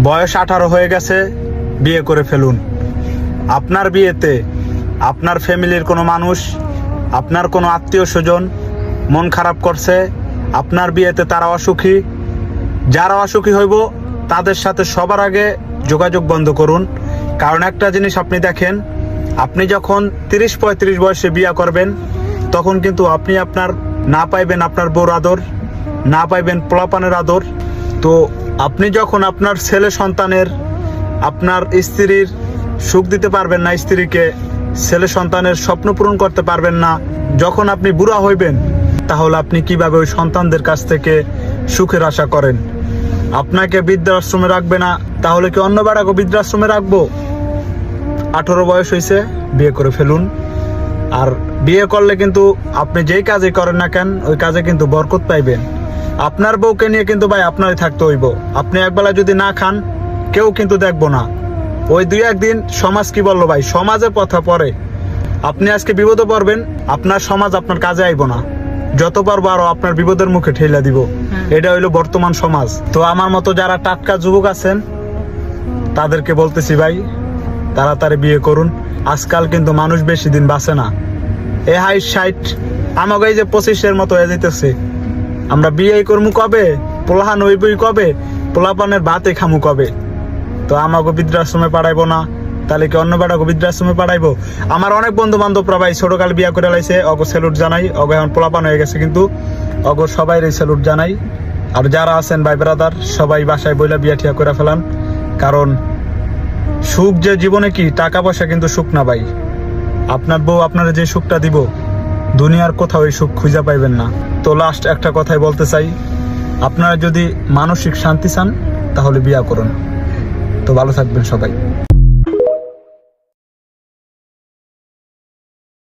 বয়স 18 হয়ে গেছে, বিয়ে করে ফেলুন। আপনার বিয়েতে আপনার ফ্যামিলির কোনো মানুষ, আপনার কোনো আত্মীয় স্বজন মন খারাপ করছে, আপনার বিয়েতে তারা অসুখী, যারা অসুখী হইব তাদের সাথে সবার আগে যোগাযোগ বন্ধ করুন। কারণ একটা জিনিস আপনি দেখেন, আপনি যখন 30-35 বয়সে বিয়ে করবেন তখন কিন্তু আপনি আপনার না পাইবেন আপনার বউর আদর, না পাইবেন পোলাপানের আদর। তো আপনি যখন আপনার ছেলে সন্তানের, আপনার স্ত্রীর সুখ দিতে পারবেন না, স্ত্রীকে ছেলে সন্তানের স্বপ্ন পূরণ করতে পারবেন না, যখন আপনি বুড়া হইবেন, তাহলে আপনি কিভাবে ওই সন্তানদের কাছ থেকে সুখের আশা করেন? আপনাকে বৃদ্ধাশ্রমে রাখবে না, তাহলে কি অন্য বেড়াকে বৃদ্ধাশ্রমে রাখবো? 18 বয়স হয়েছে, বিয়ে করে ফেলুন। আর বিয়ে করলে কিন্তু আপনি যেই কাজে করেন না কেন, ওই কাজে কিন্তু বরকত পাইবেন। আপনার বউকে নিয়ে কিন্তু ভাই আপনারই থাকতে হইব। আপনি একবেলা যদি না খান, কেউ কিন্তু দেখবো না। ওই 2-1 দিন সমাজ কি বললো ভাই, সমাজের কথা পরে। আপনি আজকে বিপদে পড়বেন, আপনার সমাজ আপনার কাজে আইব না, যত পারবো আরো আপনার বিপদের মুখে ঠেলা দিব। এটা হইলো বর্তমান সমাজ। তো আমার মতো যারা টাটকা যুবক আছেন তাদেরকে বলতেছি ভাই, তাড়াতাড়ি বিয়ে করুন। আজকাল কিন্তু মানুষ বেশি দিন বাঁচে না। 60 আমাকে এই যে 25-এর মতো হয়ে যেতেছে, আমরা বিয়ে করবো কবে? পোলাহান হইবই কবে? পোলাপানের ভাতে খামু কবে? তো আমাকে বৃদ্ধাশ্রমে পাঠাইবো না, তাহলে কি অন্য বেড়াকে বৃদ্ধাশ্রমে পাঠাইবো? আমার অনেক বন্ধু বান্ধবরা ভাই ছোটকাল বিয়া করে লাইছে, অগো স্যালুট জানাই। অগো এখন পোলাপান হয়ে গেছে, কিন্তু অগো সবাই স্যালুট জানাই। আর যারা আছেন ভাই ব্রাদার, সবাই বাসায় বইলা বিয়া ঠিয়া করে ফেলান। কারণ সুখ যে জীবনে কি টাকা পয়সা কিন্তু সুখ না ভাই। আপনার বউ আপনারা যে সুখটা দিব, দুনিয়ার কোথাও এই সুখ খুঁজে পাইবেন না। তো লাস্ট একটা কথাই বলতে চাই, আপনারা যদি মানসিক শান্তি চান তাহলে বিয়া করুন। তো ভালো থাকবেন সবাই।